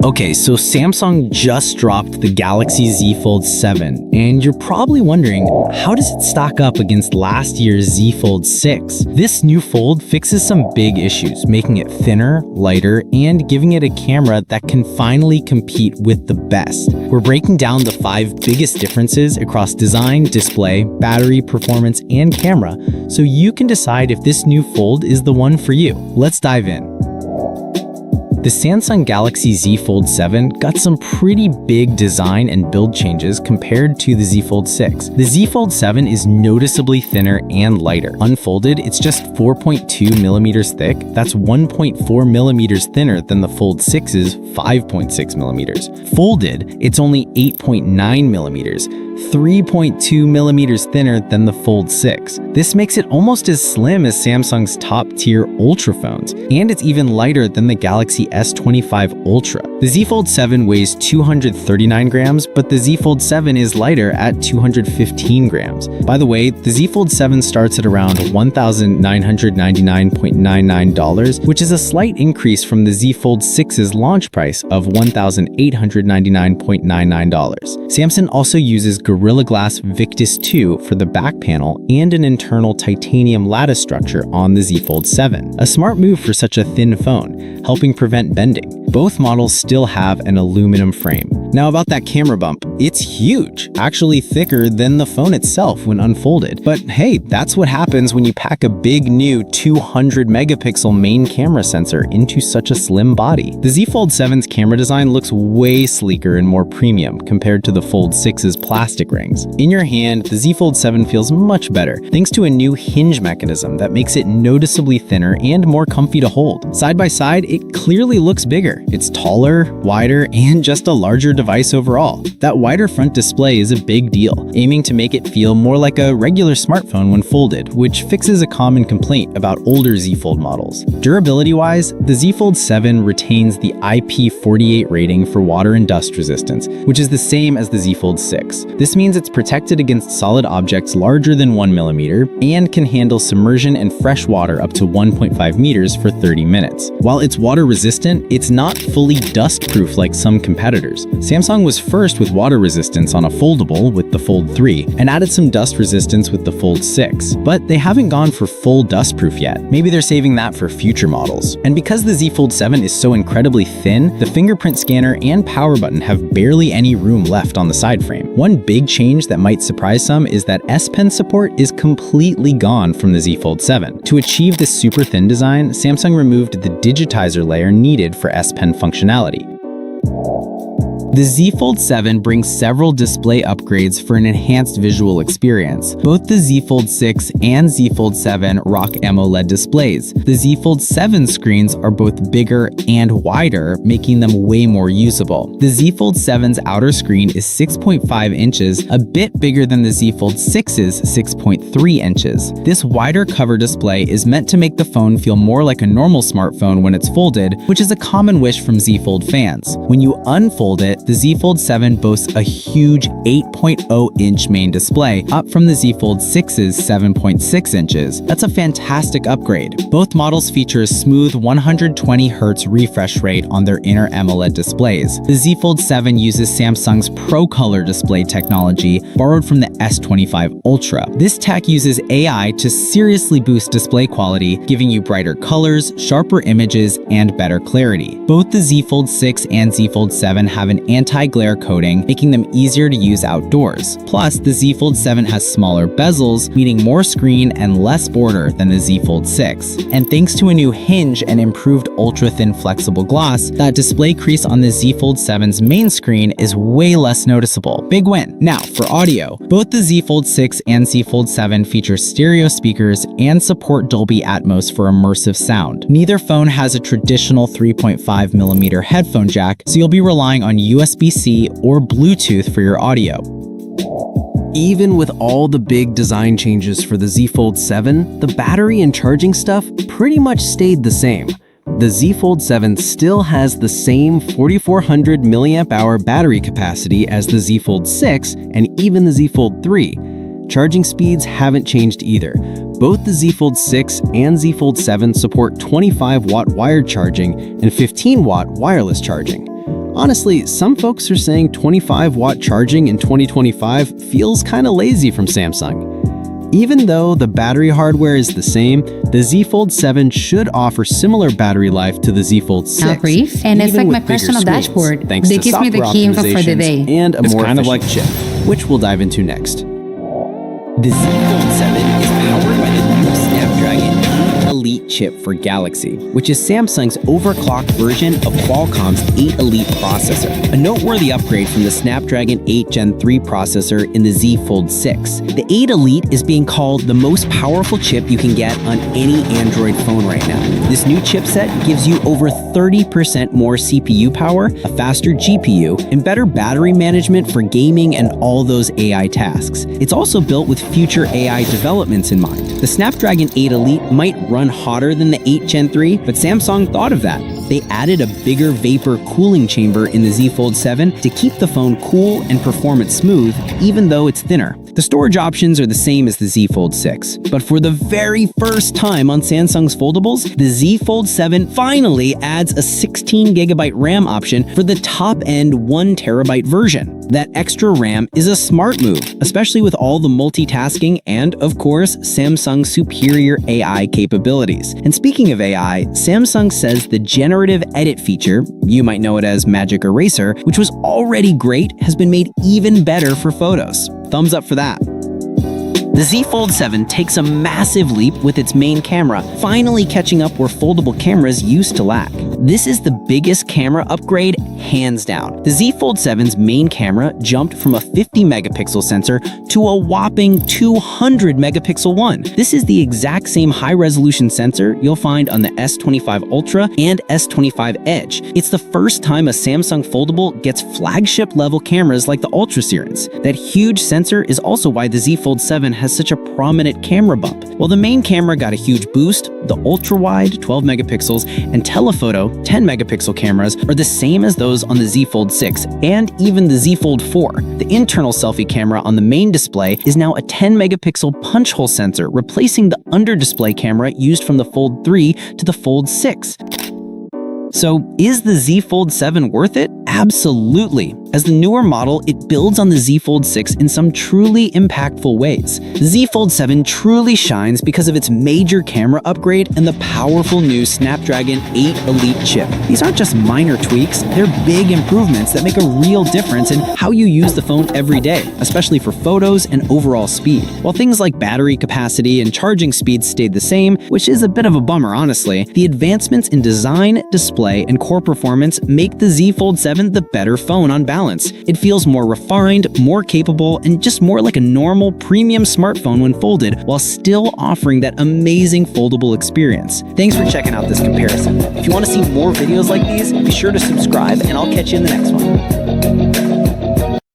Okay, so Samsung just dropped the Galaxy Z Fold 7, and you're probably wondering, how does it stack up against last year's Z Fold 6? This new Fold fixes some big issues, making it thinner, lighter, and giving it a camera that can finally compete with the best. We're breaking down the 5 biggest differences across design, display, battery, performance, and camera, so you can decide if this new Fold is the one for you. Let's dive in. The Samsung Galaxy Z Fold 7 got some pretty big design and build changes compared to the Z Fold 6. The Z Fold 7 is noticeably thinner and lighter. Unfolded, it's just 4.2 millimeters thick. That's 1.4 millimeters thinner than the Fold 6's 5.6 millimeters. Folded, it's only 8.9 millimeters. 3.2 millimeters thinner than the Fold 6. This makes it almost as slim as Samsung's top-tier Ultra phones, and it's even lighter than the Galaxy S25 Ultra. The Z Fold 7 weighs 239 grams, but the Z Fold 7 is lighter at 215 grams. By the way, the Z Fold 7 starts at around $1,999.99, which is a slight increase from the Z Fold 6's launch price of $1,899.99. Samsung also uses Gorilla Glass Victus 2 for the back panel and an internal titanium lattice structure on the Z Fold 7. A smart move for such a thin phone, helping prevent bending. Both models still have an aluminum frame. Now about that camera bump, it's huge, actually thicker than the phone itself when unfolded. But hey, that's what happens when you pack a big new 200 megapixel main camera sensor into such a slim body. The Z Fold 7's camera design looks way sleeker and more premium compared to the Fold 6's plastic rings. In your hand, the Z Fold 7 feels much better, thanks to a new hinge mechanism that makes it noticeably thinner and more comfy to hold. Side by side, it clearly looks bigger. It's taller, wider, and just a larger device overall. That wider front display is a big deal, aiming to make it feel more like a regular smartphone when folded, which fixes a common complaint about older Z Fold models. Durability-wise, the Z Fold 7 retains the IP48 rating for water and dust resistance, which is the same as the Z Fold 6. This means it's protected against solid objects larger than 1 millimeter and can handle submersion and fresh water up to 1.5 meters for 30 minutes. While it's water resistant, it's not fully dust-proof like some competitors. Samsung was first with water resistance on a foldable with the Fold 3 and added some dust resistance with the Fold 6, but they haven't gone for full dust-proof yet. Maybe they're saving that for future models. And because the Z Fold 7 is so incredibly thin, the fingerprint scanner and power button have barely any room left on the side frame. One big change that might surprise some is that S Pen support is completely gone from the Z Fold 7. To achieve this super thin design, Samsung removed the digitizer layer needed for S Pen functionality. The Z Fold 7 brings several display upgrades for an enhanced visual experience. Both the Z Fold 6 and Z Fold 7 rock AMOLED displays. The Z Fold 7 screens are both bigger and wider, making them way more usable. The Z Fold 7's outer screen is 6.5 inches, a bit bigger than the Z Fold 6's 6.3 inches. This wider cover display is meant to make the phone feel more like a normal smartphone when it's folded, which is a common wish from Z Fold fans. When you unfold it, the Z Fold 7 boasts a huge 8.0-inch main display, up from the Z Fold 6's 7.6 inches. That's a fantastic upgrade. Both models feature a smooth 120Hz refresh rate on their inner AMOLED displays. The Z Fold 7 uses Samsung's Pro Color display technology, borrowed from the S25 Ultra. This tech uses AI to seriously boost display quality, giving you brighter colors, sharper images, and better clarity. Both the Z Fold 6 and Z Fold 7 have an anti-glare coating, making them easier to use outdoors. Plus, the Z Fold 7 has smaller bezels, meaning more screen and less border than the Z Fold 6. And thanks to a new hinge and improved ultra-thin flexible gloss, that display crease on the Z Fold 7's main screen is way less noticeable. Big win! Now, for audio. Both the Z Fold 6 and Z Fold 7 feature stereo speakers and support Dolby Atmos for immersive sound. Neither phone has a traditional 3.5mm headphone jack, so you'll be relying on USB-C or Bluetooth for your audio. Even with all the big design changes for the Z Fold 7, the battery and charging stuff pretty much stayed the same. The Z Fold 7 still has the same 4400 mAh battery capacity as the Z Fold 6 and even the Z Fold 3. Charging speeds haven't changed either. Both the Z Fold 6 and Z Fold 7 support 25-watt wired charging and 15-watt wireless charging. Honestly, some folks are saying 25-watt charging in 2025 feels kinda lazy from Samsung. Even though the battery hardware is the same, the Z Fold 7 should offer similar battery life to the Z Fold 6. I'll brief, and it's like my personal dashboard. Thanks They to give me the software key info for the day. optimizations and a It's more kind of efficient like chip, which we'll dive into next. The Z Fold 7 is powered by the new Snapdragon 8 Elite chip for Galaxy, which is Samsung's overclocked version of Qualcomm's 8 Elite processor, a noteworthy upgrade from the Snapdragon 8 Gen 3 processor in the Z Fold 6. The 8 Elite is being called the most powerful chip you can get on any Android phone right now. This new chipset gives you over 30% more CPU power, a faster GPU, and better battery management for gaming and all those AI tasks. It's also built with future AI developments in mind. The Snapdragon 8 Elite might run hotter than the 8 Gen 3, but Samsung thought of that. They added a bigger vapor cooling chamber in the Z Fold 7 to keep the phone cool and performance smooth, even though it's thinner. The storage options are the same as the Z Fold 6, but for the very first time on Samsung's foldables, the Z Fold 7 finally adds a 16GB RAM option for the top-end 1TB version. That extra RAM is a smart move, especially with all the multitasking and, of course, Samsung's superior AI capabilities. And speaking of AI, Samsung says the generative edit feature, you might know it as Magic Eraser, which was already great, has been made even better for photos. Thumbs up for that. The Z Fold 7 takes a massive leap with its main camera, finally catching up where foldable cameras used to lack. This is the biggest camera upgrade, hands down. The Z Fold 7's main camera jumped from a 50-megapixel sensor to a whopping 200-megapixel one. This is the exact same high-resolution sensor you'll find on the S25 Ultra and S25 Edge. It's the first time a Samsung foldable gets flagship-level cameras like the Ultra series. That huge sensor is also why the Z Fold 7 has such a prominent camera bump. While the main camera got a huge boost, the ultra-wide 12 megapixels and telephoto 10 megapixel cameras are the same as those on the Z Fold 6 and even the Z Fold 4. The internal selfie camera on the main display is now a 10 megapixel punch hole sensor, replacing the under-display camera used from the Fold 3 to the Fold 6. So, is the Z Fold 7 worth it? Absolutely. As the newer model, it builds on the Z Fold 6 in some truly impactful ways. The Z Fold 7 truly shines because of its major camera upgrade and the powerful new Snapdragon 8 Elite chip. These aren't just minor tweaks, they're big improvements that make a real difference in how you use the phone every day, especially for photos and overall speed. While things like battery capacity and charging speed stayed the same, which is a bit of a bummer honestly, the advancements in design, display, and core performance make the Z Fold 7 the better phone on balance. It feels more refined, more capable, and just more like a normal premium smartphone when folded, while still offering that amazing foldable experience. Thanks for checking out this comparison. If you want to see more videos like these, be sure to subscribe, and I'll catch you in the next one.